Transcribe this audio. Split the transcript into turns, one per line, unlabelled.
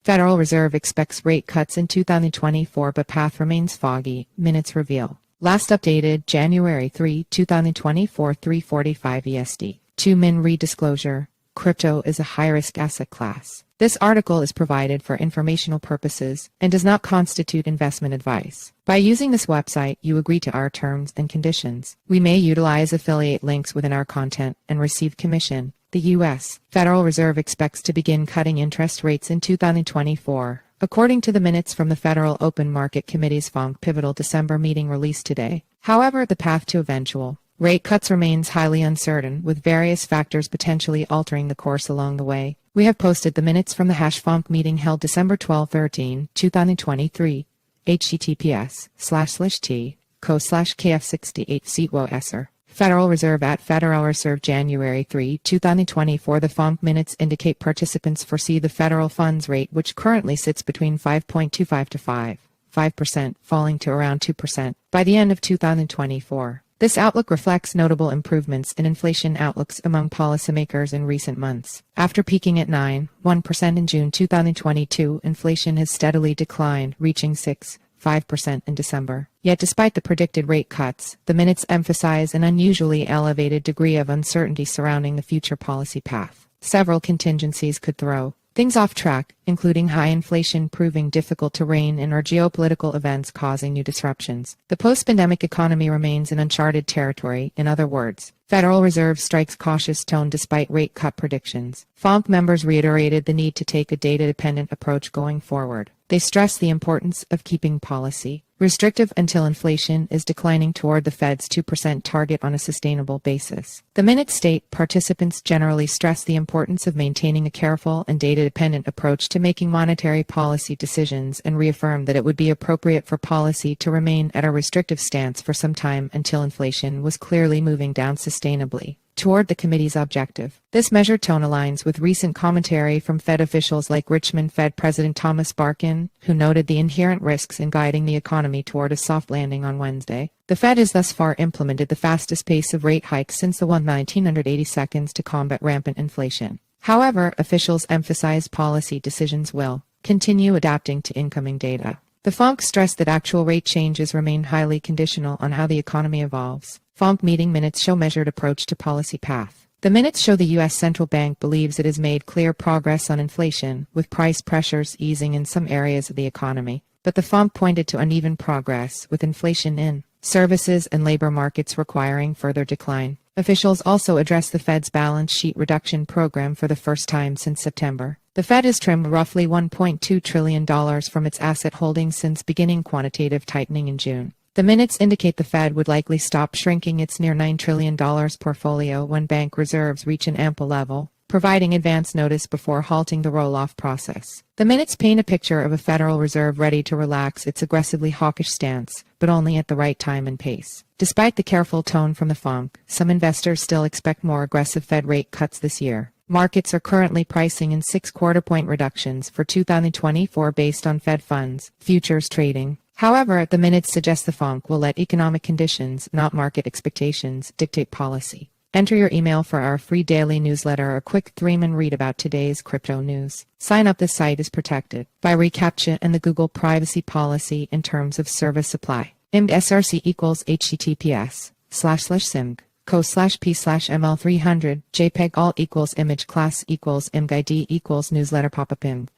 Federal Reserve expects rate cuts in 2024 but path remains foggy, minutes reveal. Last updated January 3, 2024 3:45 EST. 2min redisclosure. Crypto is a high-risk asset class. This article is provided for informational purposes and does not constitute investment advice. By using this website, you agree to our terms and conditions. We may utilize affiliate links within our content and receive commission. The U.S. Federal Reserve expects to begin cutting interest rates in 2024, according to the minutes from the Federal Open Market Committee's FOMC pivotal December meeting released today. However, the path to eventual rate cuts remains highly uncertain, with various factors potentially altering the course along the way. We have posted the minutes from the FOMC meeting held December 12-13, 2023, https://t:/kf68 Federal Reserve at Federal Reserve January 3, 2024. The FOMC minutes indicate participants foresee the federal funds rate, which currently sits between 5.25 to 5%, falling to around 2% by the end of 2024. This outlook reflects notable improvements in inflation outlooks among policymakers in recent months. After peaking at 9.1% in June 2022, inflation has steadily declined, reaching 6.5% in December. Yet despite the predicted rate cuts, the minutes emphasize an unusually elevated degree of uncertainty surrounding the future policy path. Several contingencies could throw things off track, including high inflation proving difficult to rein in or geopolitical events causing new disruptions. The post-pandemic economy remains in uncharted territory. In other words, Federal Reserve strikes cautious tone despite rate cut predictions. FOMC members reiterated the need to take a data-dependent approach going forward. They stressed the importance of keeping policy restrictive until inflation is declining toward the Fed's 2% target on a sustainable basis. The minutes state participants generally stress the importance of maintaining a careful and data-dependent approach to making monetary policy decisions and reaffirm that it would be appropriate for policy to remain at a restrictive stance for some time until inflation was clearly moving down sustainably toward the committee's objective. This measured tone aligns with recent commentary from Fed officials like Richmond Fed President Thomas Barkin, who noted the inherent risks in guiding the economy toward a soft landing on Wednesday. The Fed has thus far implemented the fastest pace of rate hikes since the 1980 seconds to combat rampant inflation. However, officials emphasized policy decisions will continue adapting to incoming data. The FOMC stressed that actual rate changes remain highly conditional on how the economy evolves. FOMC meeting minutes show measured approach to policy path. The minutes show the U.S. Central Bank believes it has made clear progress on inflation, with price pressures easing in some areas of the economy. But the FOMC pointed to uneven progress, with inflation in services and labor markets requiring further decline. Officials also addressed the Fed's balance sheet reduction program for the first time since September. The Fed has trimmed roughly $1.2 trillion from its asset holdings since beginning quantitative tightening in June. The minutes indicate the Fed would likely stop shrinking its near $9 trillion portfolio when bank reserves reach an ample level, providing advance notice before halting the roll-off process. The minutes paint a picture of a Federal Reserve ready to relax its aggressively hawkish stance, but only at the right time and pace. Despite the careful tone from the FOMC, some investors still expect more aggressive Fed rate cuts this year. Markets are currently pricing in 6 quarter-point reductions for 2024 based on Fed funds futures trading. However, the minutes suggest the FOMC will let economic conditions, not market expectations, dictate policy. Enter your email for our free daily newsletter or a quick 3-minute read about today's crypto news. Sign up. This site is protected by reCAPTCHA and the Google privacy policy in terms of service supply. IMD SRC equals https://simg co/p/ml300 JPEG alt equals image class equals img ID equals newsletter pop-up img.